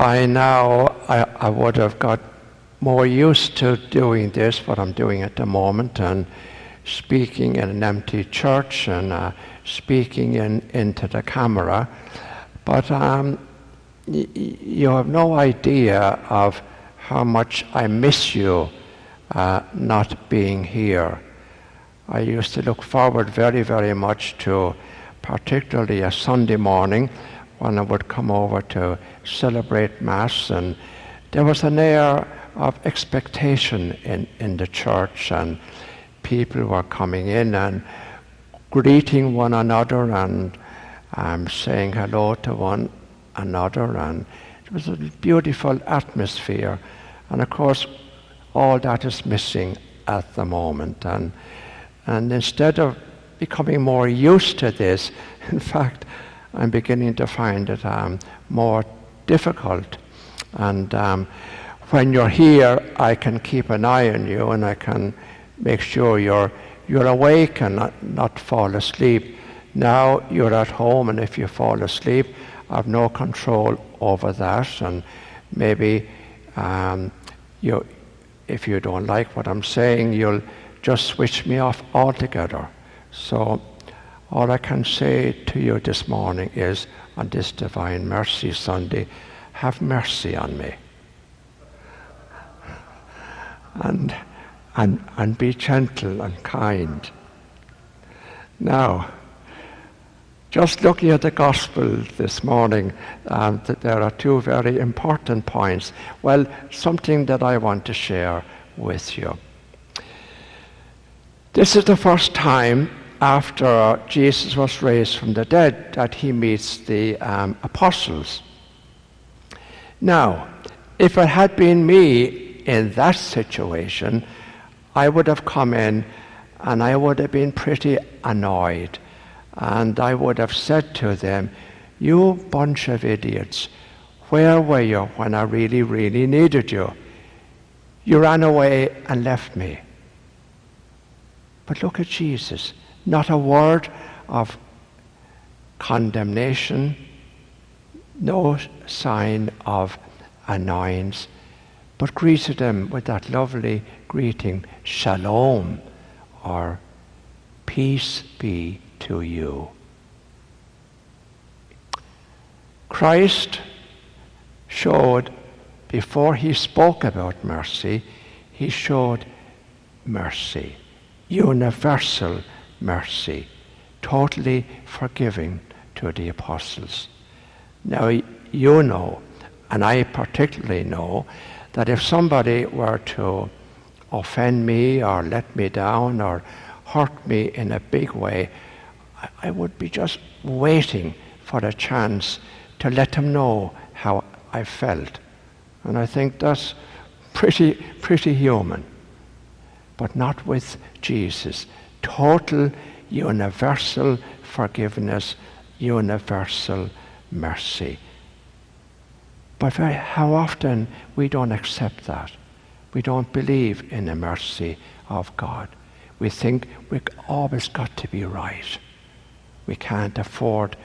by now I would have got more used to doing this, what I'm doing at the moment, and speaking in an empty church and speaking into the camera. But you have no idea of how much I miss you not being here. I used to look forward very, very much to particularly a Sunday morning when I would come over to celebrate Mass, and there was an air of expectation in the church, and people were coming in and greeting one another and saying hello to one another, and it was a beautiful atmosphere. And of course all that is missing at the moment, and instead of becoming more used to this, in fact I'm beginning to find it more difficult. And when you're here, I can keep an eye on you, and I can make sure you're awake and not fall asleep. Now you're at home, and if you fall asleep, I've no control over that. And maybe if you don't like what I'm saying, you'll just switch me off altogether. So all I can say to you this morning is, on this Divine Mercy Sunday, have mercy on me. And be gentle and kind. Now, just looking at the Gospel this morning, there are two very important points. Well, something that I want to share with you. This is the first time after Jesus was raised from the dead that he meets the apostles. Now, if it had been me in that situation, I would have come in and I would have been pretty annoyed. And I would have said to them, "You bunch of idiots, where were you when I really, really needed you? You ran away and left me." But look at Jesus. Not a word of condemnation, no sign of annoyance, but greeted them with that lovely greeting, "Shalom," or "Peace be to you." Christ showed, before he spoke about mercy, he showed mercy, universal mercy, totally forgiving to the apostles. Now you know, and I particularly know, that if somebody were to offend me or let me down or hurt me in a big way, I would be just waiting for a chance to let them know how I felt. And I think that's pretty human. But not with Jesus. Total, universal forgiveness, universal mercy. But how often we don't accept that. We don't believe in the mercy of God. We think we've always got to be right. We can't afford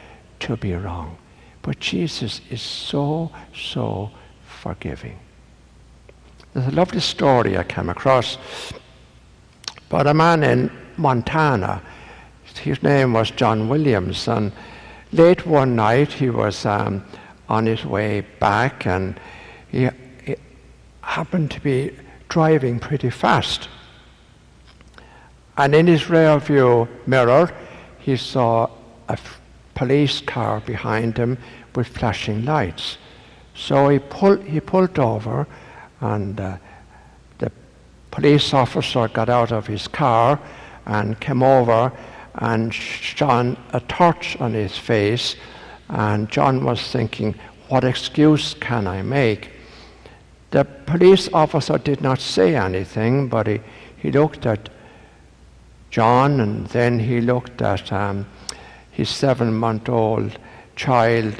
to be wrong. But Jesus is so, so forgiving. There's a lovely story I came across about a man in Montana. His name was John Williams, and late one night he was on his way back, and he happened to be driving pretty fast. And in his rear view mirror, he saw a police car behind him with flashing lights. So he pulled over, and the police officer got out of his car and came over and shone a torch on his face. And John was thinking, what excuse can I make? The police officer did not say anything, but he looked at John, and then he looked at his 7-month-old child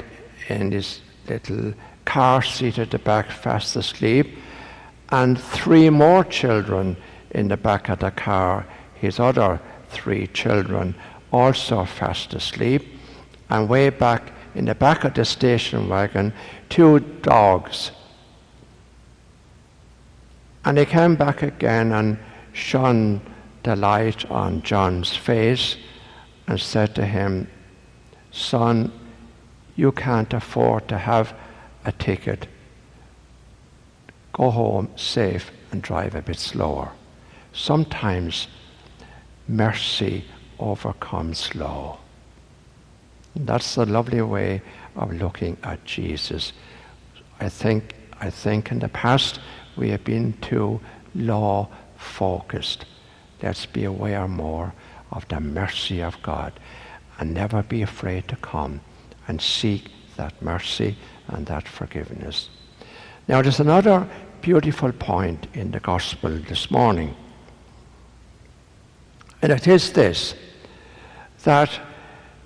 in his little car seat at the back, fast asleep, and 3 more children in the back of the car, his other 3 children, also fast asleep. And way back in the back of the station wagon 2 dogs. And he came back again and shone the light on John's face and said to him, "Son, you can't afford to have a ticket. Go home safe and drive a bit slower." Sometimes mercy overcomes law. And that's the lovely way of looking at Jesus. I think in the past we have been too law-focused. Let's be aware more of the mercy of God and never be afraid to come and seek that mercy and that forgiveness. Now there's another beautiful point in the gospel this morning. And it is this, that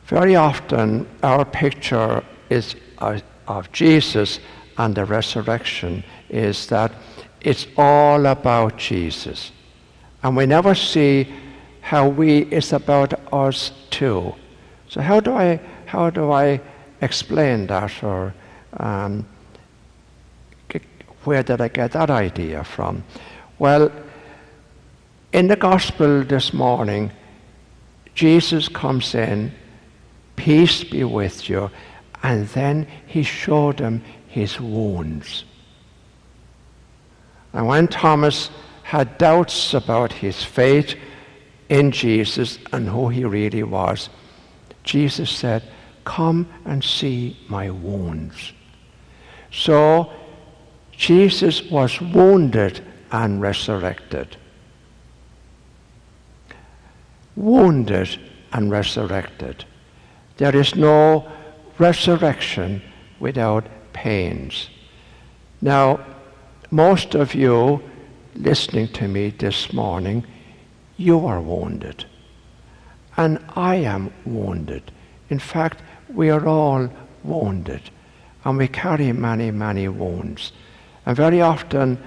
very often our picture is of Jesus and the resurrection is that it's all about Jesus. And we never see how it's about us too. So how do I explain that, or where did I get that idea from? Well, in the gospel this morning, Jesus comes in, "Peace be with you," and then he showed them his wounds. And when Thomas had doubts about his faith in Jesus and who he really was, Jesus said, "Come and see my wounds." So Jesus was wounded and resurrected. Wounded and resurrected. There is no resurrection without pains. Now, most of you listening to me this morning, you are wounded. And I am wounded. In fact, we are all wounded. And we carry many, many wounds. And very often,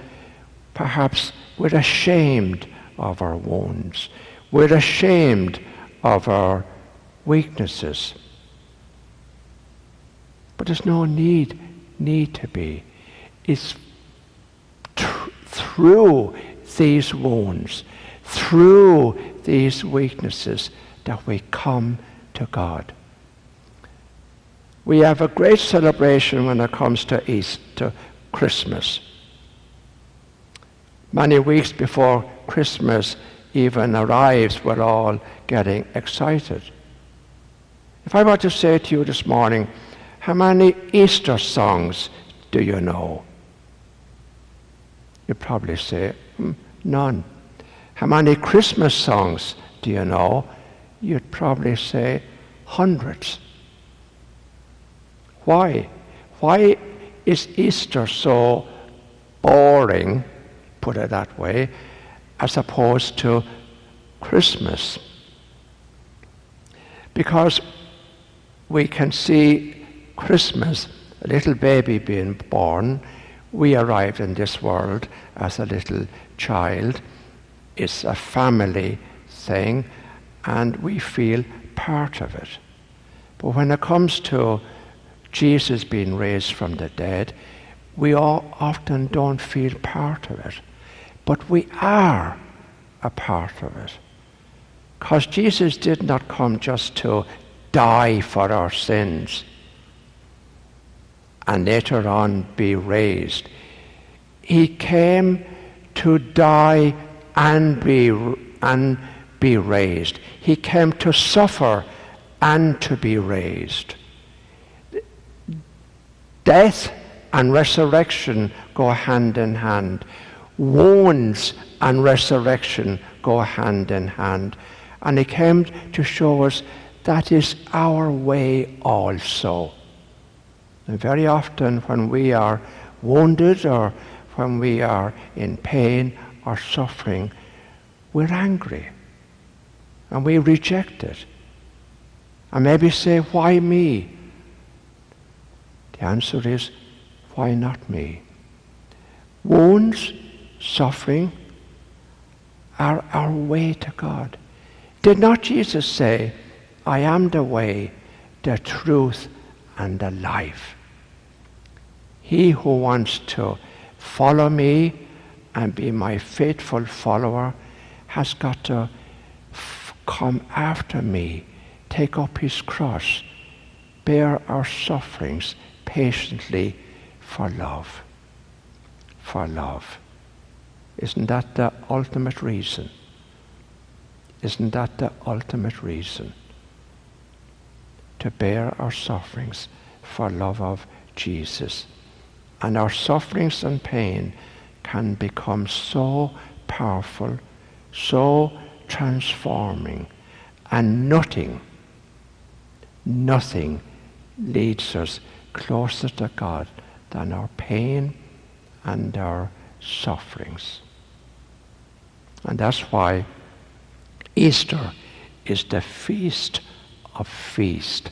perhaps, we're ashamed of our wounds. We're ashamed of our weaknesses. But there's no need to be. It's through these wounds, through these weaknesses, that we come to God. We have a great celebration when it comes to Easter, Christmas. Many weeks before Christmas even arrives, we're all getting excited. If I were to say to you this morning, how many Easter songs do you know? You'd probably say, none. How many Christmas songs do you know? You'd probably say hundreds. Why? Why is Easter so boring, put it that way, as opposed to Christmas? Because we can see Christmas, a little baby being born. We arrived in this world as a little child. It's a family thing, and we feel part of it. But when it comes to Jesus being raised from the dead, we all often don't feel part of it. But we are a part of it. Because Jesus did not come just to die for our sins and later on be raised. He came to die and be raised. He came to suffer and to be raised. Death and resurrection go hand in hand. Wounds and resurrection go hand in hand. And he came to show us that is our way also. And very often when we are wounded or when we are in pain or suffering, we're angry. And we reject it. And maybe say, why me? The answer is, why not me? Wounds, suffering, are our way to God. Did not Jesus say, I am the way, the truth, and alive. He who wants to follow me and be my faithful follower has got to come after me, take up his cross, bear our sufferings patiently for love. For love. Isn't that the ultimate reason? Isn't that the ultimate reason? To bear our sufferings for love of Jesus. And our sufferings and pain can become so powerful, so transforming, and nothing leads us closer to God than our pain and our sufferings. And that's why Easter is the feast of feasts,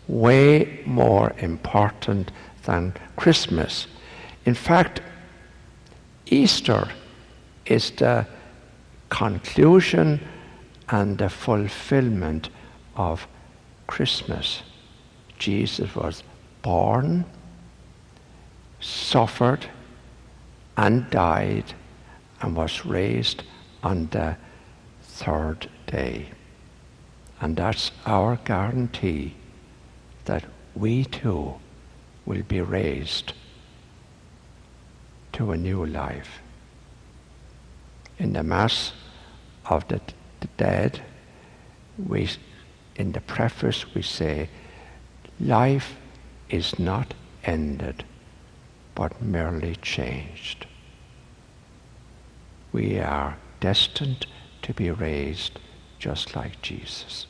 way more important than Christmas. In fact, Easter is the conclusion and the fulfillment of Christmas. Jesus was born, suffered, and died, and was raised on the third day. And that's our guarantee that we too will be raised to a new life. In the Mass of the Dead, in the preface we say, life is not ended, but merely changed. We are destined to be raised just like Jesus.